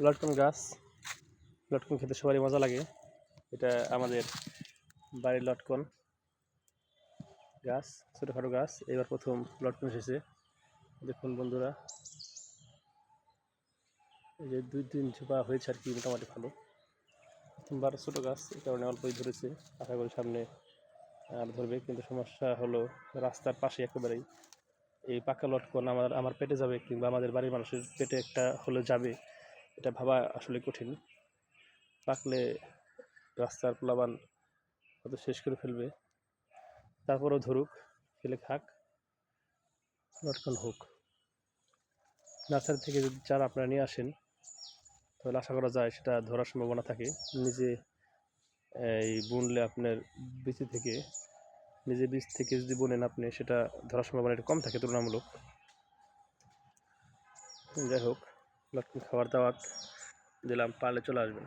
লটকন গাছ, লটকন খেতে সবারই মজা লাগে। এটা আমাদের বাড়ির লটকন গাছ, ছোটোখাটো গাছ। এবার প্রথম লটকন এসেছে, দেখুন বন্ধুরা। এই যে 2-3 ঝোপা হয়েছে আর কি, মোটামুটি ভালো। প্রথমবার ছোটো গাছ, এই কারণে অল্পই ধরেছে। আশা করি সামনে আর ধরবে, কিন্তু সমস্যা হলো রাস্তার পাশে একেবারেই এই পাকা লটকন আমার পেটে যাবে, কিংবা আমাদের বাড়ির মানুষের পেটে একটা হলে যাবে, এটা ভাবা আসলে কঠিন। পাকলে রাস্তার পোলাবান হয়তো শেষ করে ফেলবে। তারপরেও ধরুক, ফেলে খাক, লটকন হোক। নার্সারি থেকে যদি চারা আপনারা নিয়ে আসেন, তাহলে আশা করা যায় সেটা ধরার সম্ভাবনা থাকে। নিজে এই বুনলে আপনার বীজ থেকে যদি বুনেন আপনি, সেটা ধরার সম্ভাবনা একটু কম থাকে তুলনামূলক। যাই হোক, লটকন খাবার দাওয়াত দিলাম, পারলে চলে আসবেন।